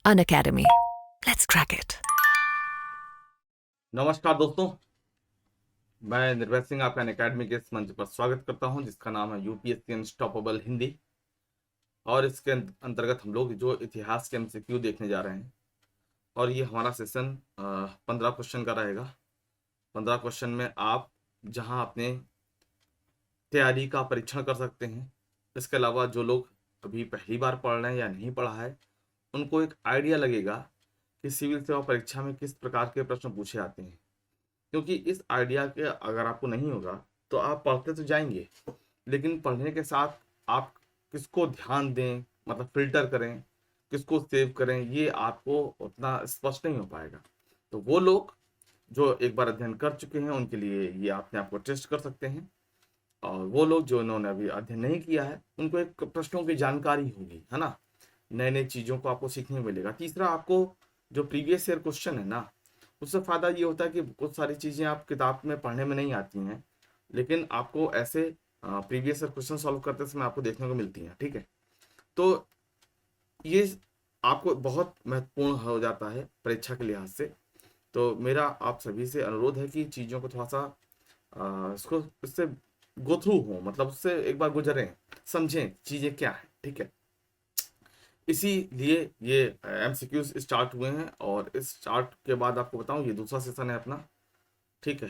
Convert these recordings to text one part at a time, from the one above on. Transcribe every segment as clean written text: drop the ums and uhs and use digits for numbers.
Unacademy. Let's crack it. नमस्कार दोस्तों, मैं निर्भय सिंह आपका अनअकैडमी के इस मंच पर स्वागत करता हूं जिसका नाम है यूपीएससी अनस्टॉपेबल हिंदी। और इसके अंतर्गत हम लोग जो इतिहास के एमसीक्यू देखने जा रहे हैं और ये हमारा सेशन 15 क्वेश्चन का रहेगा। 15 क्वेश्चन में आप जहां अपने तैयारी का परीक्षण कर सकते हैं। इसके अलावा जो लोग अभी पहली बार पढ़ रहे हैं या नहीं पढ़ा है उनको एक आइडिया लगेगा कि सिविल सेवा परीक्षा में किस प्रकार के प्रश्न पूछे आते हैं। क्योंकि इस आइडिया के अगर आपको नहीं होगा तो आप पढ़ते तो जाएंगे, लेकिन पढ़ने के साथ आप किसको ध्यान दें, मतलब फिल्टर करें, किसको सेव करें, ये आपको उतना स्पष्ट नहीं हो पाएगा। तो वो लोग जो एक बार अध्ययन कर चुके हैं उनके लिए ये अपने आप को टेस्ट कर सकते हैं, और वो लोग जो इन्होंने अभी अध्ययन नहीं किया है उनको एक प्रश्नों की जानकारी होगी, है ना। नए नए चीज़ों को आपको सीखने मिलेगा। तीसरा, आपको जो प्रीवियस ईयर क्वेश्चन है ना, उससे फ़ायदा ये होता है कि बहुत सारी चीज़ें आप किताब में पढ़ने में नहीं आती हैं, लेकिन आपको ऐसे प्रीवियस ईयर क्वेश्चन सॉल्व करते समय आपको देखने को मिलती हैं। ठीक है, तो ये आपको बहुत महत्वपूर्ण हो जाता है परीक्षा के लिहाज से। तो मेरा आप सभी से अनुरोध है कि चीज़ों को थोड़ा सा इसको इससे गो थ्रू हो, मतलब उससे एक बार गुजरें, समझें चीज़ें क्या है। ठीक है, इसीलिए ये एमसीक्यूज स्टार्ट हुए हैं, और इस स्टार्ट के बाद आपको बताऊं ये दूसरा सेशन है अपना। ठीक है,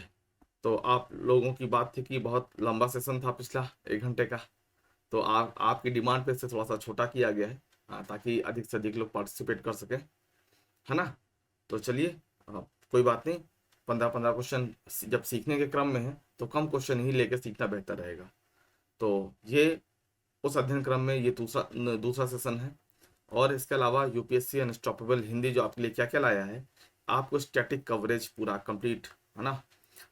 तो आप लोगों की बात थी कि बहुत लंबा सेशन था पिछला 1 घंटे का, तो आपकी डिमांड पे इसे थोड़ा सा छोटा किया गया है, ताकि अधिक से अधिक लोग पार्टिसिपेट कर सकें, है ना। तो चलिए, कोई बात नहीं। 15-15 क्वेश्चन जब सीखने के क्रम में है तो कम क्वेश्चन ही लेकर सीखना बेहतर रहेगा। तो ये उस अध्ययन क्रम में ये दूसरा सेशन है। और इसके अलावा यूपीएससी अनस्टॉपेबल हिंदी जो आपके लिए क्या क्या लाया है, आपको स्टैटिक कवरेज पूरा कंप्लीट, है ना।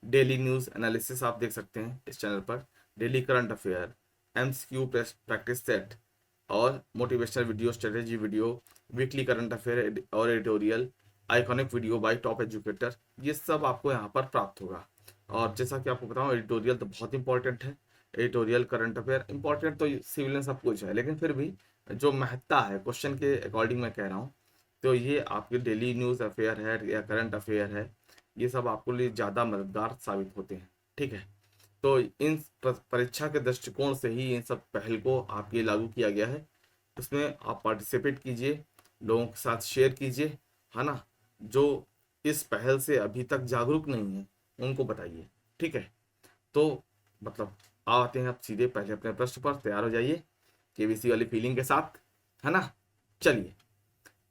डेली न्यूज़ एनालिसिस आप देख सकते हैं इस चैनल पर, daily current affair, MCQ practice set, और motivational video, strategy video, weekly current affair और editorial, iconic video by top educator, ये सब आपको यहाँ पर प्राप्त होगा। और जैसा कि आपको बताऊँ, एडिटोरियल तो बहुत इंपॉर्टेंट है। एडिटोरियल, करंट अफेयर इंपॉर्टेंट तो सिविल में सब कुछ है, लेकिन फिर भी जो महत्ता है क्वेश्चन के अकॉर्डिंग मैं कह रहा हूँ, तो ये आपके डेली न्यूज़ अफेयर है या करंट अफेयर है, ये सब आपके लिए ज़्यादा मददगार साबित होते हैं। ठीक है, तो इन परीक्षा के दृष्टिकोण से ही इन सब पहल को आपके लिए लागू किया गया है। इसमें आप पार्टिसिपेट कीजिए, लोगों के साथ शेयर कीजिए, है ना। जो इस पहल से अभी तक जागरूक नहीं है उनको बताइए। ठीक है, तो मतलब आते हैं आप सीधे पहले अपने प्रश्न पर। तैयार हो जाइए केबीसी वाली फीलिंग के साथ, है ना। चलिए,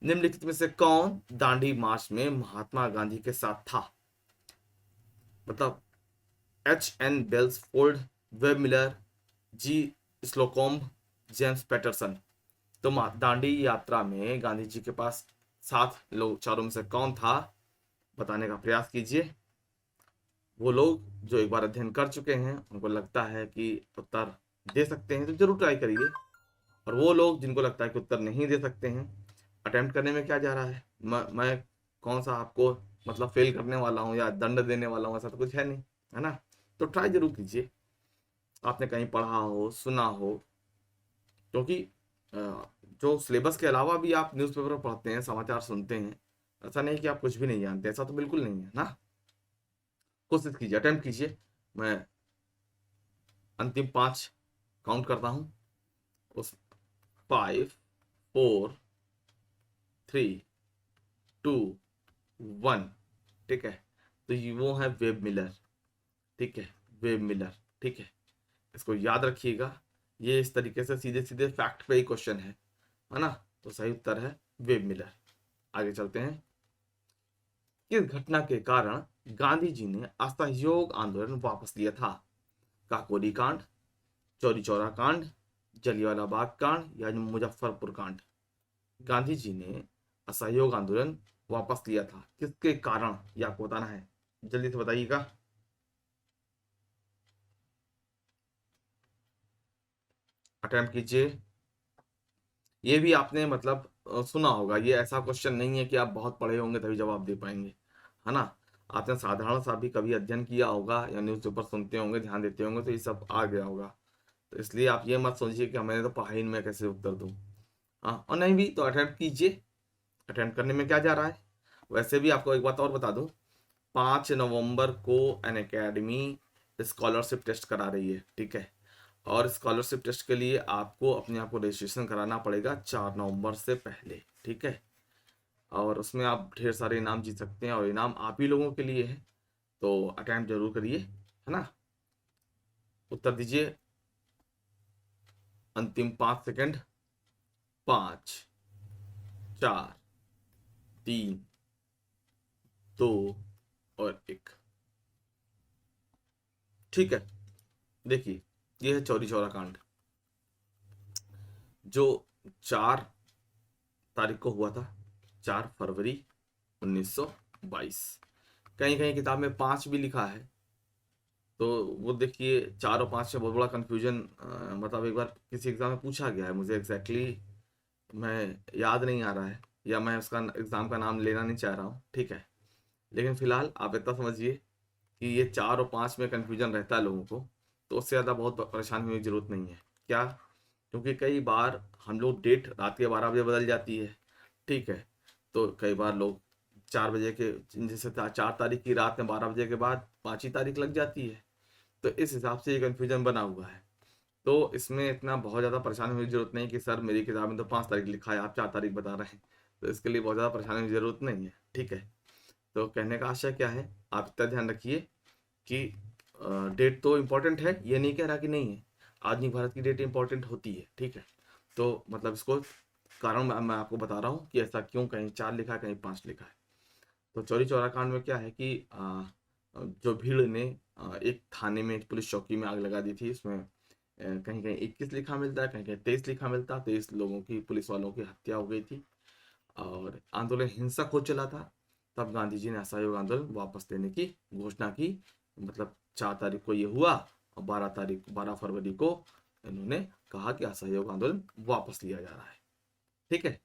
निम्नलिखित में से कौन दांडी मार्च में महात्मा गांधी के साथ था? मतलब H.N. बेल्सफोर्ड, वेब मिलर, जी स्लोकोम्ब, जेम्स पैटरसन। तो दांडी यात्रा में गांधी जी के पास 7 लोग, चारों में से कौन था बताने का प्रयास कीजिए। वो लोग जो एक बार अध्ययन कर चुके हैं उनको लगता है कि उत्तर दे सकते हैं तो जरूर ट्राई करिए, और वो लोग जिनको लगता है कि उत्तर नहीं दे सकते हैं, अटेम्प्ट करने में क्या जा रहा है। मैं कौन सा आपको मतलब फेल करने वाला हूँ या दंड देने वाला हूँ, ऐसा तो कुछ है नहीं, है ना। तो ट्राई जरूर कीजिए, आपने कहीं पढ़ा हो, सुना हो। क्योंकि जो सिलेबस के अलावा भी आप न्यूज़पेपर पढ़ते हैं, समाचार सुनते हैं, ऐसा नहीं कि आप कुछ भी नहीं जानते, ऐसा तो बिल्कुल नहीं है ना। कोशिश कीजिए, अटेम्प्ट कीजिए। मैं अंतिम 5 काउंट करता हूँ, उस 5, 4, 3, 2, 1। ठीक है, तो ये वो है वेब मिलर। ठीक है, वेब मिलर। ठीक है, इसको याद रखिएगा। ये इस तरीके से सीधे सीधे फैक्ट पे ही क्वेश्चन है ना। तो सही उत्तर है वेब मिलर। आगे चलते हैं। किस घटना के कारण गांधी जी ने असहयोग आंदोलन वापस लिया था? काकोरी कांड, चौरी चौरा कांड, जलियांवाला बाग कांड या मुजफ्फरपुर कांड? गांधी जी ने असहयोग आंदोलन वापस लिया था, किसके कारण ये आपको बताना है, जल्दी से बताइएगा। अटेम्प्ट कीजिए। ये भी आपने मतलब सुना होगा, ये ऐसा क्वेश्चन नहीं है कि आप बहुत पढ़े होंगे तभी जवाब दे पाएंगे, है ना। आपने साधारण सा भी कभी अध्ययन किया होगा या न्यूज़पेपर सुनते होंगे, ध्यान देते होंगे, तो ये सब आ गया होगा। तो इसलिए आप ये मत सोचिए कि मैंने तो पढ़ा ही नहीं, मैं कैसे उत्तर दूँ। हाँ, और नहीं भी तो अटेम्प्ट कीजिए, अटेम्प्ट करने में क्या जा रहा है। वैसे भी आपको एक बात और बता दूं, 5 नवंबर को अन अकेडमी स्कॉलरशिप टेस्ट करा रही है, ठीक है। और स्कॉलरशिप टेस्ट के लिए आपको अपने आप को रजिस्ट्रेशन कराना पड़ेगा 4 नवंबर से पहले, ठीक है। और उसमें आप ढेर सारे इनाम जीत सकते हैं, और इनाम आप ही लोगों के लिए है, तो अटेम्प्ट जरूर करिए, है ना। उत्तर दीजिए, अंतिम 5 सेकंड। 5, 4, 3, 2 और 1। ठीक है, देखिए ये है चौरी चौरा कांड, जो 4 तारीख को हुआ था, 4 फरवरी 1922। कहीं कहीं किताब में 5 भी लिखा है, तो वो देखिए 4 और 5 से बहुत बड़ा कंफ्यूजन, मतलब एक बार किसी एग्जाम में पूछा गया है, मुझे एग्जैक्टली मैं याद नहीं आ रहा है, या मैं उसका एग्जाम का नाम लेना नहीं चाह रहा हूँ, ठीक है। लेकिन फिलहाल आप इतना समझिए कि ये 4 और 5 में कंफ्यूजन रहता है लोगों को, तो उससे ज़्यादा बहुत परेशान होने की जरूरत नहीं है। क्या? क्योंकि कई बार हम लोग डेट रात के 12 बजे बदल जाती है, ठीक है। तो कई बार लोग 4 बजे के, जैसे 4 तारीख की रात में 12 बजे के बाद 5 तारीख लग जाती है, तो इस हिसाब से ये कन्फ्यूजन बना हुआ है। तो इसमें इतना बहुत ज़्यादा परेशान होने की जरूरत नहीं कि सर मेरी किताब में तो 5 तारीख लिखा है, आप 4 तारीख बता रहे हैं, तो इसके लिए बहुत ज़्यादा परेशानी की जरूरत नहीं है, ठीक है। तो कहने का आशय क्या है, आप इतना ध्यान रखिए कि डेट तो इम्पोर्टेंट है, ये नहीं कह रहा कि नहीं है, आधुनिक भारत की डेट इम्पोर्टेंट होती है, ठीक है। तो मतलब इसको कारण मैं आपको बता रहा हूँ कि ऐसा क्यों कहीं 4 लिखा है, कहीं 5 लिखा है। तो चौरी चौरा कांड में क्या है कि जो भीड़ ने एक थाने में, एक पुलिस चौकी में आग लगा दी थी। इसमें कहीं कहीं 21 लिखा मिलता है, कहीं कहीं 23 लिखा मिलता है। 23 लोगों की, पुलिस वालों की हत्या हो गई थी, और आंदोलन हिंसक हो चला था। तब गांधी जी ने असहयोग आंदोलन वापस लेने की घोषणा की। मतलब 4 तारीख को ये हुआ, और 12 फरवरी को इन्होंने कहा कि असहयोग आंदोलन वापस लिया जा रहा है, ठीक है।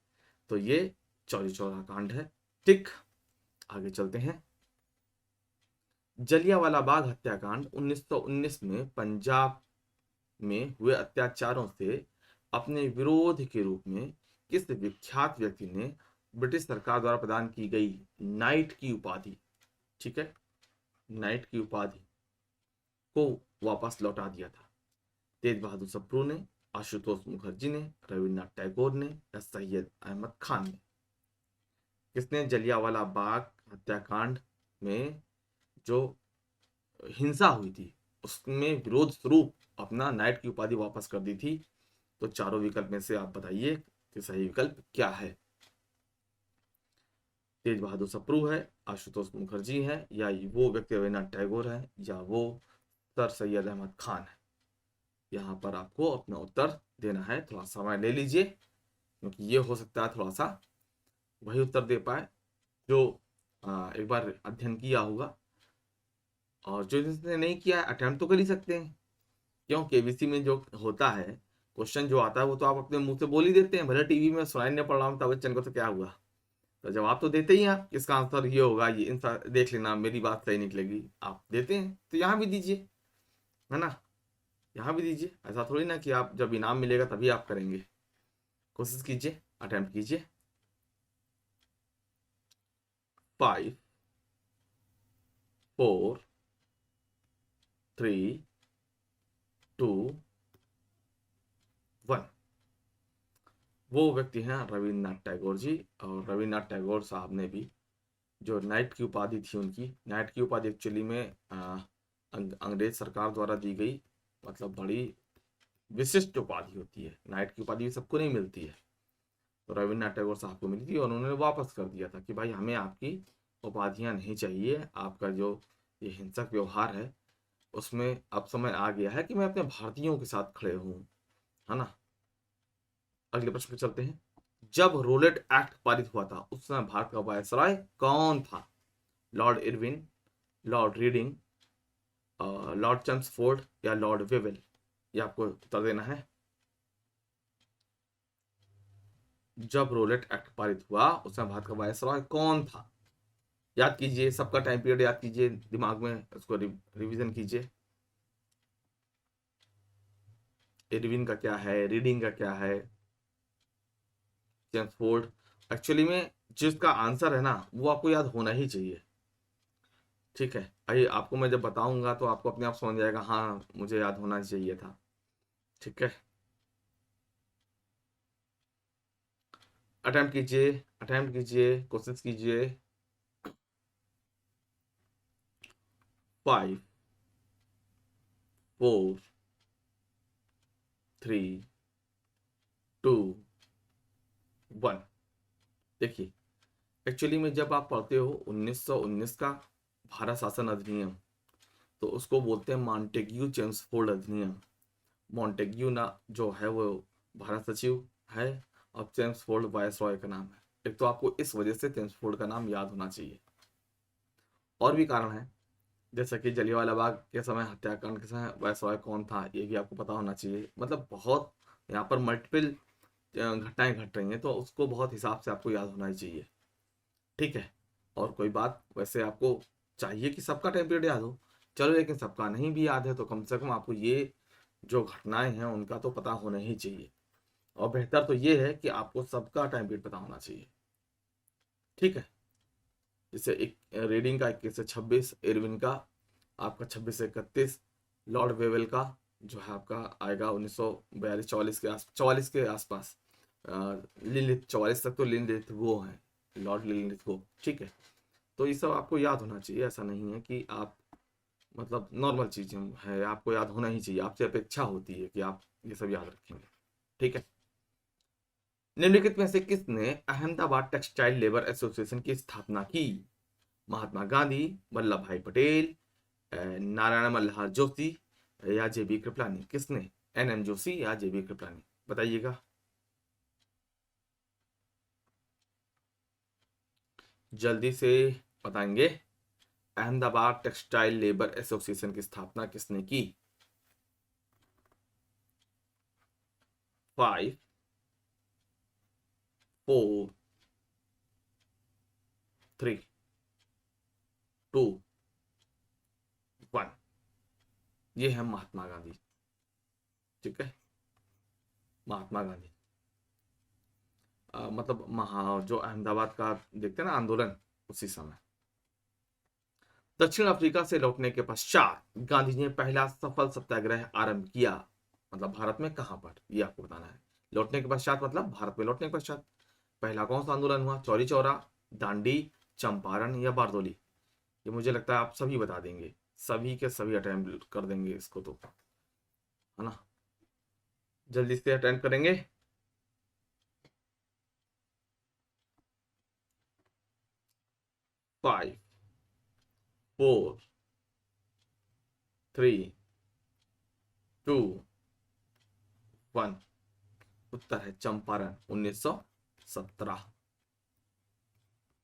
तो ये चौरी चौरा कांड है, ठीक। आगे चलते हैं। जलियांवाला बाग हत्याकांड 1919 में पंजाब में हुए अत्याचारों से अपने विरोध के रूप में किस विख्यात व्यक्ति ने ब्रिटिश सरकार द्वारा प्रदान की गई नाइट की उपाधि, ठीक है, नाइट की उपाधि को वापस लौटा दिया था? तेज बहादुर सप्रू ने, आशुतोष मुखर्जी ने, रविन्द्रनाथ टैगोर ने, या सैयद अहमद खान ने? किसने जलियांवाला बाग हत्याकांड में जो हिंसा हुई थी उसमें विरोध स्वरूप अपना नाइट की उपाधि वापस कर दी थी? तो चारों विकल्प में से आप बताइए कि सही विकल्प क्या है। तेज बहादुर सप्रू है, आशुतोष मुखर्जी है, या वो व्यक्ति रविन्द्रनाथ टैगोर है, या वो सर सैयद अहमद खान है? यहाँ पर आपको अपना उत्तर देना है, थोड़ा समय ले लीजिए, क्योंकि ये हो सकता है थोड़ा सा वही उत्तर दे पाए जो एक बार अध्ययन किया होगा। और जो जिसने नहीं किया है, अटेम्प्ट तो कर ही सकते हैं, क्यों? केबीसी में जो होता है, क्वेश्चन जो आता है वो तो आप अपने मुंह से बोल ही देते हैं, भले टीवी में सुनाई नहीं पड़ रहा अमिताभ बच्चन को, तो क्या हुआ। तो जवाब तो देते ही हैं आप, इसका आंसर ये होगा, ये देख लेना, मेरी बात सही निकलेगी, आप देते हैं। तो यहाँ भी दीजिए, है ना, यहाँ भी दीजिए। ऐसा थोड़ी ना कि आप जब इनाम मिलेगा तभी आप करेंगे। कोशिश कीजिए, अटेम्प्ट कीजिए। 5, 4, 3, 2, 1। वो व्यक्ति हैं रविन्द्रनाथ टैगोर जी। और रविन्द्रनाथ टैगोर साहब ने भी जो नाइट की उपाधि थी उनकी, नाइट की उपाधि एक्चुअली में अंग्रेज सरकार द्वारा दी गई, मतलब बड़ी विशिष्ट उपाधि होती है। नाइट की उपाधि सबको नहीं मिलती है, तो रविन्द्रनाथ टैगोर साहब को मिली थी, और उन्होंने वापस कर दिया था कि भाई हमें आपकी उपाधियां नहीं चाहिए, आपका जो ये हिंसक व्यवहार है उसमें अब समय आ गया है कि मैं अपने भारतीयों के साथ खड़े हूँ, है ना। अगले प्रश्न पे चलते हैं। जब रोलेट एक्ट पारित हुआ था उस समय भारत का वायसराय कौन था? Lord Irwin, Lord Reading, Lord Chelmsford, या लॉर्ड वेवेल? ये आपको उत्तर देना है। जब रोलेट एक्ट पारित हुआ उस समय भारत का वायसराय कौन था? याद कीजिए, सबका टाइम पीरियड याद कीजिए, दिमाग में उसको रिवीजन कीजिए। इरविन का क्या है, रीडिंग का क्या है, चम्सफोर्ड? एक्चुअली में जिसका आंसर है ना वो आपको याद होना ही चाहिए। ठीक है, आइए आपको मैं जब बताऊंगा तो आपको अपने आप समझ जाएगा, हाँ मुझे याद होना चाहिए था। ठीक है, अटेम्प्ट कीजिए, अटेम्प्ट कीजिए, कोशिश कीजिए। 5 4 3 2 1। देखिए, एक्चुअली में जब आप पढ़ते हो 1919 का भारत शासन अधिनियम, तो उसको बोलते हैं मॉन्टेग्यू चेम्सफोर्ड अधिनियम। मॉन्टेग्यू ना जो है वो भारत सचिव है, और चेम्सफोर्ड वायसरॉय का नाम है। एक तो आपको इस वजह से चेम्सफोर्ड का नाम याद होना चाहिए। और भी कारण है, जैसा कि जलियांवाला बाग के समय हत्याकांड के समय वायसरॉय कौन था ये भी आपको पता होना चाहिए। मतलब बहुत यहाँ पर मल्टीपल घटनाएं घट रही हैं, तो उसको बहुत हिसाब से आपको याद होना ही चाहिए। ठीक है, और कोई बात, वैसे आपको चाहिए कि सबका टाइम पीरियड याद हो, चलो, लेकिन सबका नहीं भी याद है तो कम से कम आपको ये जो घटनाएं हैं उनका तो पता होना ही चाहिए। और बेहतर तो ये है कि आपको सबका टाइम पीरियड पता होना चाहिए। ठीक है, जैसे एक रीडिंग का 21 से 26, इरविन का आपका 26 से 31, लॉर्ड वेवेल का जो है आपका आएगा 1942 44 के आसपास, लिलिथ 44 तक तो लिलिथ वो है, लॉर्ड लिलिथ वो। ठीक है, तो ये सब आपको याद होना चाहिए। ऐसा नहीं है कि आप मतलब नॉर्मल चीजें है, आपको याद होना ही चाहिए, आपसे अपेक्षा होती है कि आप ये सब याद रखेंगे। ठीक है, निम्नलिखित में से किसने अहमदाबाद टेक्सटाइल लेबर एसोसिएशन की स्थापना की? महात्मा गांधी, वल्लभ भाई पटेल, नारायण मल्हार जोशी या जेबी कृपलानी? किसने? एनएम जोशी या जेबी कृपलानी? बताइएगा जल्दी से, बताएंगे। अहमदाबाद टेक्सटाइल लेबर एसोसिएशन की स्थापना किसने की? 5 4 3 2 1। ये है महात्मा गांधी। ठीक है, महात्मा गांधी मतलब जो अहमदाबाद का देखते हैं ना आंदोलन, उसी समय। दक्षिण अफ्रीका से लौटने के पश्चात गांधी जी ने पहला सफल सत्याग्रह आरंभ किया, मतलब भारत में कहां पर, ये आपको बताना है। लौटने के पश्चात मतलब भारत में लौटने के पश्चात पहला कौन सा आंदोलन हुआ? चौरी चौरा, दांडी, चंपारण या बारदोली? ये मुझे लगता है आप सभी बता देंगे, सभी के सभी अटेम्प्ट कर देंगे इसको, तो है ना, जल्दी से अटेम्प्ट करेंगे। 5 4 3 2 1। उत्तर है चंपारण 1917,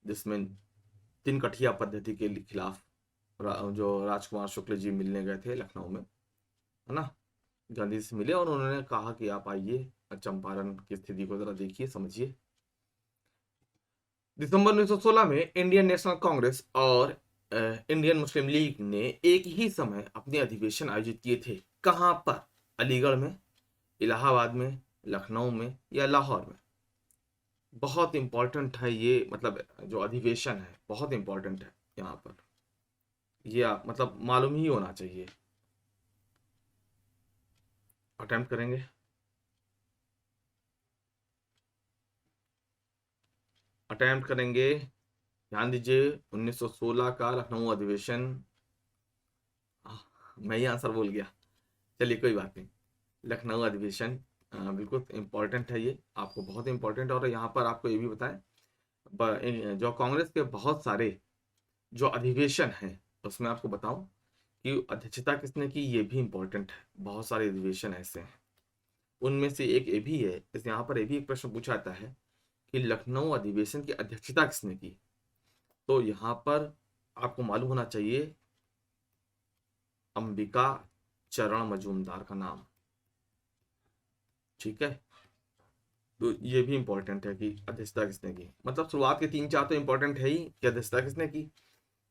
जिसमें तीन कठिया पद्धति के खिलाफ जो राजकुमार शुक्ल जी मिलने गए थे लखनऊ में, है ना, गांधी से मिले और उन्होंने कहा कि आप आइए, चंपारण की स्थिति को जरा देखिए, समझिए। दिसंबर 1916 में इंडियन नेशनल कांग्रेस और इंडियन मुस्लिम लीग ने एक ही समय अपने अधिवेशन आयोजित किए थे। कहां पर? अलीगढ़ में, इलाहाबाद में, लखनऊ में या लाहौर में? बहुत इंपॉर्टेंट है ये, मतलब जो अधिवेशन है बहुत इंपॉर्टेंट है यहाँ पर, ये आप मतलब मालूम ही होना चाहिए। अटेम्प्ट करेंगे, अटेम्प्ट करेंगे। ध्यान दीजिए, 1916 का लखनऊ अधिवेशन। मैं ही आंसर बोल गया, चलिए कोई बात नहीं। लखनऊ अधिवेशन बिल्कुल इंपॉर्टेंट है, ये आपको बहुत इंपॉर्टेंट। और यहाँ पर आपको ये भी बताएं, जो कांग्रेस के बहुत सारे जो अधिवेशन हैं उसमें आपको बताऊं कि अध्यक्षता किसने की, ये भी इंपॉर्टेंट है। बहुत सारे अधिवेशन ऐसे हैं, उनमें से एक ये भी है। इस यहाँ पर ये भी एक प्रश्न पूछा जाता है कि लखनऊ अधिवेशन की अध्यक्षता किसने की, तो यहाँ पर आपको मालूम होना चाहिए अंबिका चरण मजूमदार का नाम। ठीक है, तो ये भी इंपॉर्टेंट है कि अध्यक्षता किसने की, मतलब शुरुआत के 3-4 तो इंपॉर्टेंट है ही कि अध्यक्षता किसने की।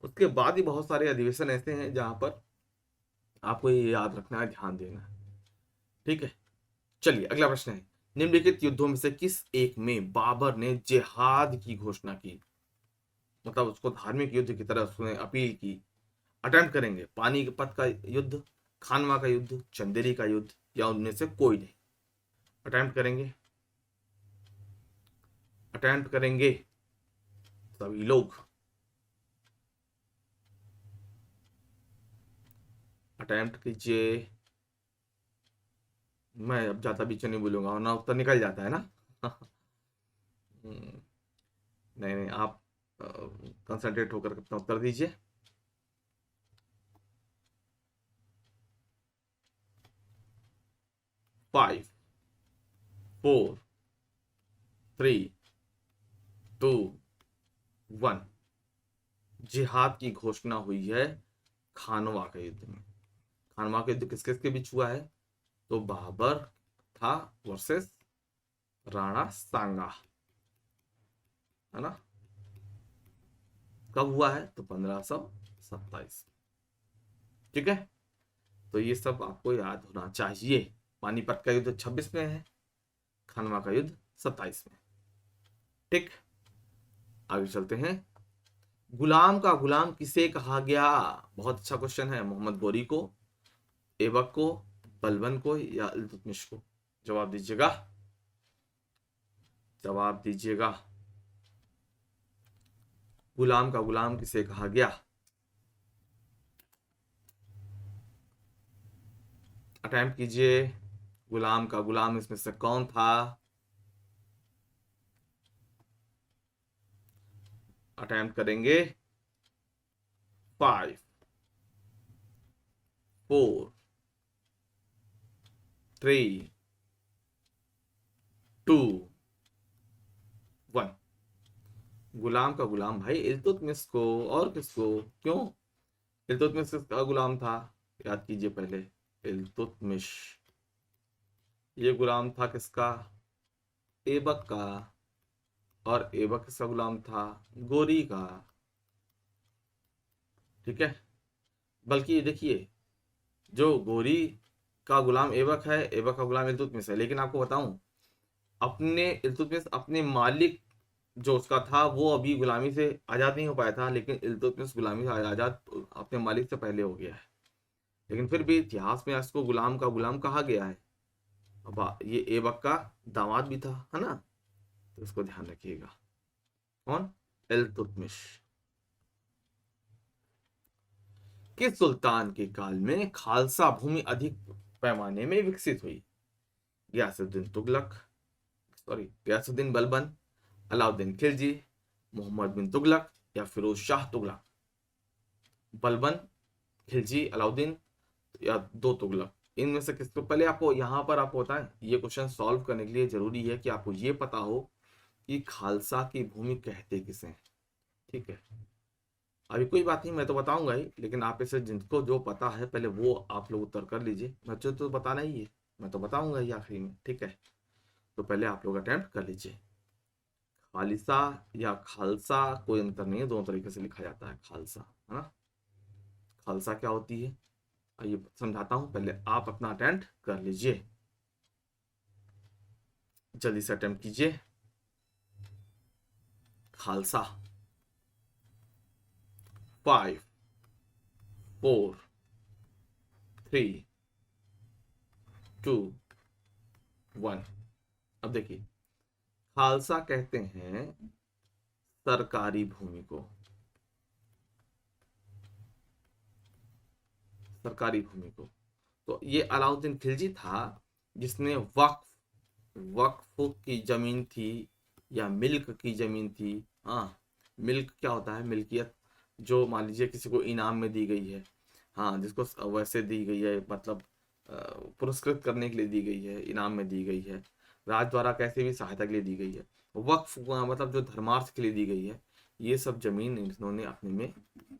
उसके बाद ही बहुत सारे अधिवेशन ऐसे हैं जहां पर आपको ये याद रखना है, ध्यान देना है। ठीक है, चलिए अगला प्रश्न है, निम्नलिखित युद्धों में से किस एक में बाबर ने जिहाद की घोषणा की? मतलब उसको धार्मिक युद्ध की तरह उसने अपील की। अटेम्प्ट करेंगे पानीपत का युद्ध, खानवा का युद्ध, चंदेरी का युद्ध, या उनमें से कोई नहीं। अटेम्प्ट करेंगे, अटेम्प्ट करेंगे सभी लोग। अटेम्प्ट कीजिए। मैं अब ज्यादा बीच नहीं बोलूंगा वरना उत्तर निकल जाता है ना। नहीं नहीं, आप कंसंट्रेट होकर अपना उत्तर दीजिए। 5 4 3 2 1। जिहाद की घोषणा हुई है खानवा के युद्ध में। खानवा का युद्ध किस किस के बीच हुआ है? तो बाबर था वर्सेस राणा सांगा, है ना। कब हुआ है? तो 1527। ठीक है, तो ये सब आपको याद होना चाहिए। पानीपत का युद्ध 26 में है, खानवा का युद्ध 27 में। ठीक, आगे चलते हैं। गुलाम का गुलाम किसे कहा गया? बहुत अच्छा क्वेश्चन है। मोहम्मद गौरी को, ऐबक को, बलबन को, या इल्तुतमिश को? जवाब दीजिएगा, जवाब दीजिएगा। गुलाम का गुलाम किसे कहा गया? अटेम्प्ट कीजिए। गुलाम का गुलाम इसमें से कौन था? अटेम्प्ट करेंगे। 5 4 3 2 1। गुलाम का गुलाम भाई इल्तुतमिश को। और किसको? क्यों? इल्तुतमिश किसका गुलाम था? याद कीजिए पहले। इल्तुतमिश ये गुलाम था किसका? ऐबक का। और ऐबक किसका गुलाम था? गोरी का। ठीक है, बल्कि देखिए, जो गोरी का गुलाम ऐबक है, ऐबक का गुलाम इल्तुतमिश है। लेकिन आपको बताऊं, अपने इल्तुतमिश अपने मालिक जो उसका था वो अभी गुलामी से आजाद नहीं हो पाया था, लेकिन इल्तुतमिश गुलामी से आजाद अपने मालिक से पहले हो गया है। लेकिन फिर भी इतिहास में इसको गुलाम का गुलाम कहा गया है। अब ये ऐबक का दामाद भी था, है ना, तो इसको ध्यान रखिएगा। कौन? इल्तुतमिश। किस सुल्तान के काल में खालसा भूमि अधिक पैमाने में विकसित हुई? गयासुद्दीन तुगलक, सॉरी गयासुद्दीन बलबन, अलाउद्दीन खिलजी, मोहम्मद बिन तुगलक, या फिरोज शाह तुगलक? बलबन, खिलजी, अलाउद्दीन, या दो तुगलक? इनमें से किसको? पहले आपको यहाँ पर आपको बताएं, ये क्वेश्चन सॉल्व करने के लिए जरूरी है कि आपको ये पता हो कि खालसा की भूमि कहते किसे हैं। ठीक है, अभी कोई बात नहीं, मैं तो बताऊंगा ही, लेकिन आप इसे जिनको जो पता है पहले वो आप लोग उत्तर कर लीजिए। बच्चों तो बताना ही है, मैं तो बताऊंगा ही आखिरी में। ठीक है, तो पहले आप लोग अटेम्प्ट कर लीजिए। खालिसा या खालसा कोई अंतर नहीं है, दोनों तरीके से लिखा जाता है खालसा, है ना। खालसा क्या होती है आइए समझाता हूं, पहले आप अपना अटेम्प्ट कर लीजिए, जल्दी से अटेम्प्ट कीजिए। खालसा। 5 4 3 2 1। अब देखिए, खालसा कहते हैं सरकारी भूमि को, सरकारी भूमि को। तो ये अलाउद्दीन खिलजी था जिसने वक्फ, वक्फ की जमीन थी या मिल्क की जमीन थी। हाँ, मिल्क क्या होता है? मिल्कियत जो मान लीजिए किसी को इनाम में दी गई है, हाँ, जिसको वैसे दी गई है, मतलब पुरस्कृत करने के लिए दी गई है, इनाम में दी गई है, राज द्वारा कैसे भी सहायता के लिए दी गई है। वक्फ मतलब जो धर्मार्थ के लिए दी गई है, ये सब जमीन इन्होंने अपने में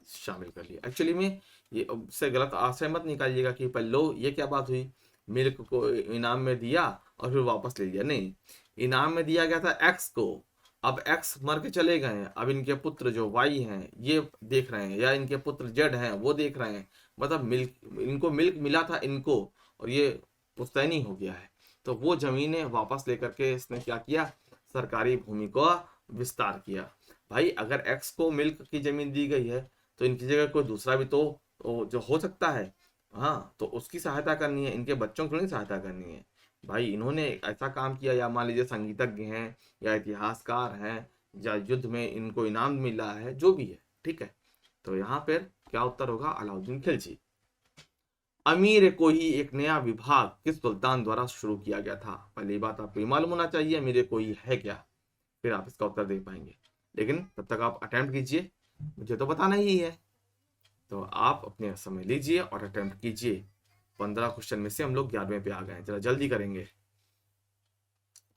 शामिल कर लिया। एक्चुअली में ये से गलत आशय मत निकालिएगा कि पल्लो ये क्या बात हुई, मिल्क को इनाम में दिया और फिर वापस ले लिया। नहीं, इनाम में दिया गया था एक्स को, अब एक्स मर के चले गए हैं, अब इनके पुत्र जो वाई हैं ये देख रहे हैं, या इनके पुत्र जेड हैं वो देख रहे हैं। मतलब मिल्क, इनको मिल्क मिला था इनको, और ये पुश्तैनी हो गया है। तो वो जमीनें वापस लेकर के इसने क्या किया, सरकारी भूमि को विस्तार किया। भाई अगर एक्स को मिल्क की जमीन दी गई है तो इनकी जगह कोई दूसरा भी तो जो हो सकता है, हाँ, तो उसकी सहायता करनी है, इनके बच्चों को नहीं सहायता करनी है। भाई इन्होंने ऐसा काम किया, या मान लीजिए संगीतज्ञ हैं या इतिहासकार हैं या युद्ध में इनको इनाम मिला है, जो भी है, ठीक है। तो यहाँ पर क्या उत्तर होगा, अलाउद्दीन खिलजी। अमीर कोही एक नया विभाग किस सुल्तान द्वारा शुरू किया गया था? पहली बात आपको ये मालूम होना चाहिए अमीर कोही है क्या, फिर आप इसका उत्तर दे पाएंगे। लेकिन तब तक आप अटेम्प्ट कीजिए, मुझे तो बताना ही है, तो आप अपने समय लीजिए और अटेम्प्ट कीजिए। 15 क्वेश्चन में से हम लोग 11वें पे आ गए, जरा जल्दी करेंगे,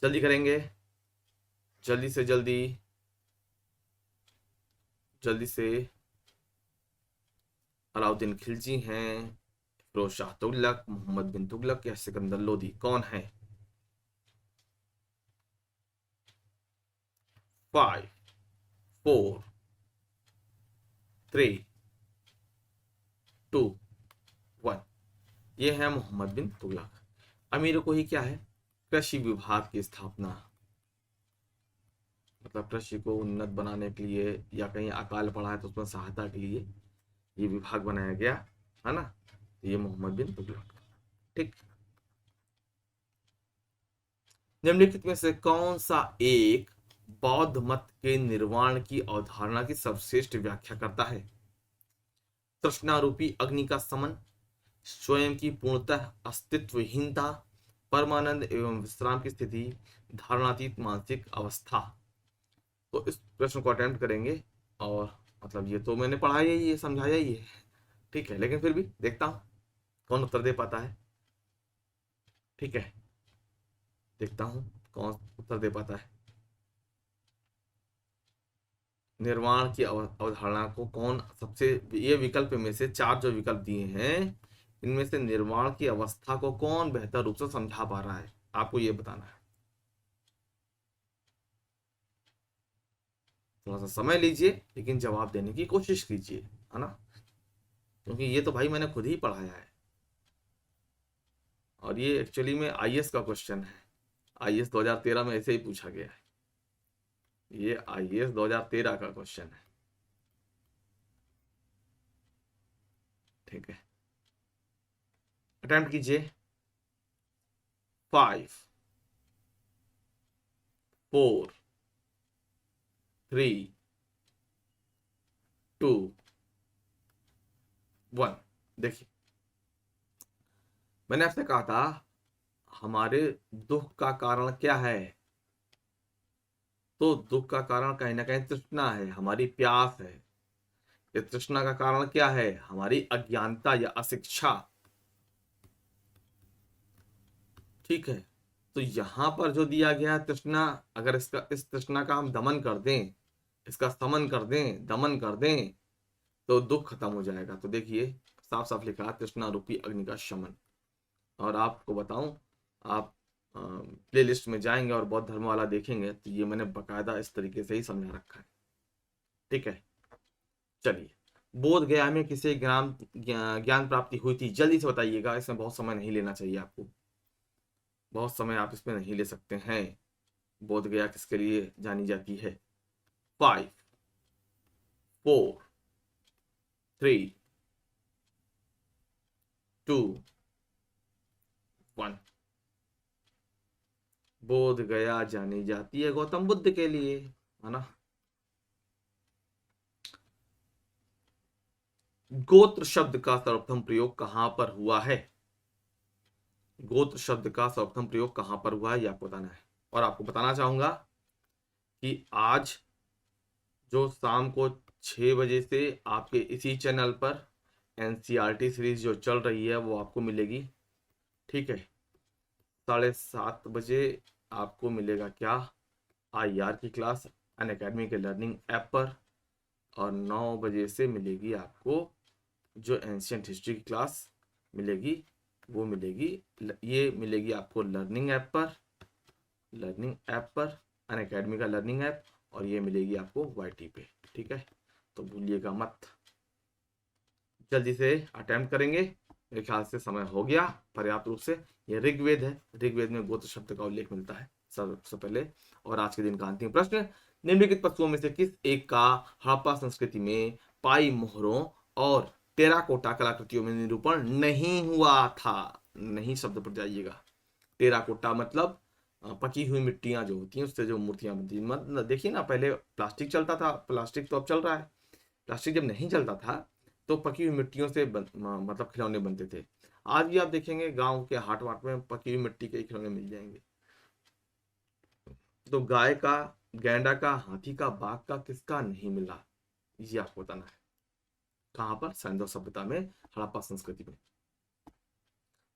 जल्दी करेंगे, जल्दी से जल्दी, जल्दी से। अलाउद्दीन खिलजी हैं, फिरोज शाह तुगलक, मोहम्मद बिन तुगलक या सिकंदर लोदी, कौन है? 5 4 3 2 1। ये है मोहम्मद बिन तुगलक। अमीर को ही क्या है, कृषि विभाग की स्थापना, मतलब कृषि को उन्नत बनाने के लिए या कहीं अकाल पड़ा है तो उसमें सहायता के लिए ये विभाग बनाया गया है ना, ये मोहम्मद बिन तुगलक। ठीक, निम्नलिखित में से कौन सा एक बौद्ध मत के निर्वाण की अवधारणा की सर्वश्रेष्ठ व्याख्या करता है? तृष्णारूपी अग्नि का समन, स्वयं की पूर्णतः अस्तित्वहीनता, परमानंद एवं विश्राम की स्थिति, धारणातीत मानसिक अवस्था। तो इस प्रश्न को अटेम्प्ट करेंगे, और मतलब ये तो मैंने पढ़ाया ही है, समझाया ही है, ठीक है, लेकिन फिर भी देखता हूं कौन उत्तर दे पाता है। ठीक है, देखता हूं कौन उत्तर दे पाता है। निर्वाण की अवधारणा को कौन सबसे, ये विकल्प में से 4 जो विकल्प दिए हैं इनमें से निर्वाण की अवस्था को कौन बेहतर रूप से समझा पा रहा है, आपको ये बताना है। थोड़ा सा समय लीजिए लेकिन जवाब देने की कोशिश कीजिए, है ना, क्योंकि ये तो भाई मैंने खुद ही पढ़ाया है, और ये एक्चुअली में आईएएस का क्वेश्चन है। आईएएस 2013 में ऐसे ही पूछा गया है, ये आईएएस 2013 का क्वेश्चन है। ठीक है, अटेम्प्ट कीजिए। 5 4 3 2 1। देखिए, मैंने आपसे कहा था हमारे दुख का कारण क्या है, तो दुख का कारण कहीं ना कहीं तृष्णा है, हमारी प्यास है। ये तृष्णा का कारण क्या है, हमारी अज्ञानता या अशिक्षा। ठीक है, तो यहां पर जो दिया गया है तृष्णा, अगर इस तृष्णा का हम दमन कर दें, इसका समन कर दें, दमन कर दें, तो दुख खत्म हो जाएगा। तो देखिए साफ साफ लिखा है तृष्णा रूपी अग्नि का शमन। और आपको बताऊं, आप प्ले लिस्ट में जाएंगे और बौद्ध धर्म वाला देखेंगे तो ये मैंने बकायदा इस तरीके से ही समझा रखा है। ठीक है, चलिए, बोध गया में किसे ज्ञान प्राप्ति हुई थी, जल्दी से बताइएगा, इसमें बहुत समय नहीं लेना चाहिए आपको, बहुत समय आप इसमें नहीं ले सकते हैं। बोध गया किसके लिए जानी जाती है? 5 4 3 2 1। बोध गया जानी जाती है गौतम बुद्ध के लिए, है ना। गोत्र शब्द का सर्वप्रथम प्रयोग कहां पर हुआ है? गोत्र शब्द का सर्वप्रथम प्रयोग कहां पर हुआ है ये आपको बताना है। और आपको बताना चाहूंगा कि आज जो शाम को 6 बजे से आपके इसी चैनल पर एनसीईआरटी सीरीज जो चल रही है वो आपको मिलेगी। ठीक है, 7:30 बजे आपको मिलेगा क्या, आईआर की क्लास अनअकैडमी के लर्निंग ऐप पर, और 9 बजे से मिलेगी आपको जो एंशियंट हिस्ट्री की क्लास मिलेगी, वो मिलेगी, ये मिलेगी आपको लर्निंग ऐप पर, लर्निंग ऐप पर, अनअकैडमी का लर्निंग ऐप, और ये मिलेगी आपको वाईटी पे। ठीक है, तो भूलिएगा मत, जल्दी से अटेम्प्ट करेंगे मेरे ख्याल से समय हो गया पर्याप्त रूप से। ये ऋग्वेद है, ऋग्वेद में गोत्र शब्द का उल्लेख मिलता है सबसे पहले। और आज के दिन का अंतिम प्रश्न, निम्नलिखित पशुओं में से किस एक का हड़प्पा संस्कृति में पाई मोहरों और टेराकोटा कलाकृतियों में निरूपण नहीं हुआ था? नहीं शब्द पर जाइएगा। टेराकोटा मतलब पकी हुई मिट्टियां जो होती हैं उससे जो मूर्तियां बनती हैं। मतलब देखिए ना, पहले प्लास्टिक चलता था, प्लास्टिक तो अब चल रहा है। प्लास्टिक जब नहीं चलता था तो पकी हुई मिट्टियों से मतलब खिलौने बनते थे। आज भी आप देखेंगे गांव के हाट वाट में पकी हुई मिट्टी के खिलौने मिल जाएंगे। तो गाय का, गैंडा का, हाथी का, बाघ का किसका नहीं मिला, ये आपको बताना है। कहां पर? सैंधव सभ्यता में, हड़प्पा संस्कृति में।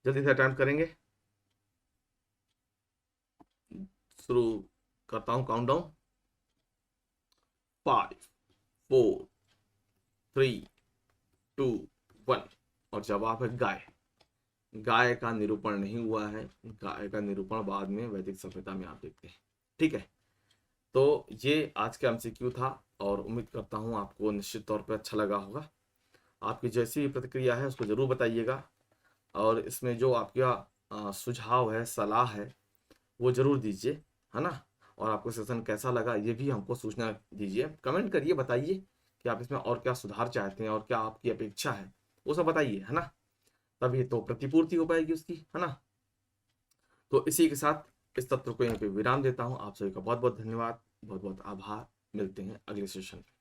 जल्दी से अटेम्प्ट करेंगे। शुरू करता हूं काउंटडाउन। 5 4 3 2 1। और जवाब है गाय। गाय का निरूपण नहीं हुआ है, गाय का निरूपण बाद में वैदिक सभ्यता में आप देखते हैं। ठीक है, तो ये आज का एमसीक्यू था और उम्मीद करता हूँ आपको निश्चित तौर पर अच्छा लगा होगा। आपकी जैसी भी प्रतिक्रिया है उसको जरूर बताइएगा, और इसमें जो आपका सुझाव है, सलाह है, वो जरूर दीजिए, है ना। और आपको सेशन कैसा लगा ये भी हमको सूचना दीजिए, कमेंट करिए, बताइए कि आप इसमें और क्या सुधार चाहते हैं और क्या आपकी अपेक्षा है, वो सब बताइए, है ना। तभी तो प्रतिपूर्ति हो पाएगी उसकी, है ना। तो इसी के साथ इस तत्व को यहाँ पे विराम देता हूँ। आप सभी का बहुत बहुत धन्यवाद, बहुत बहुत आभार। मिलते हैं अगले सेशन में।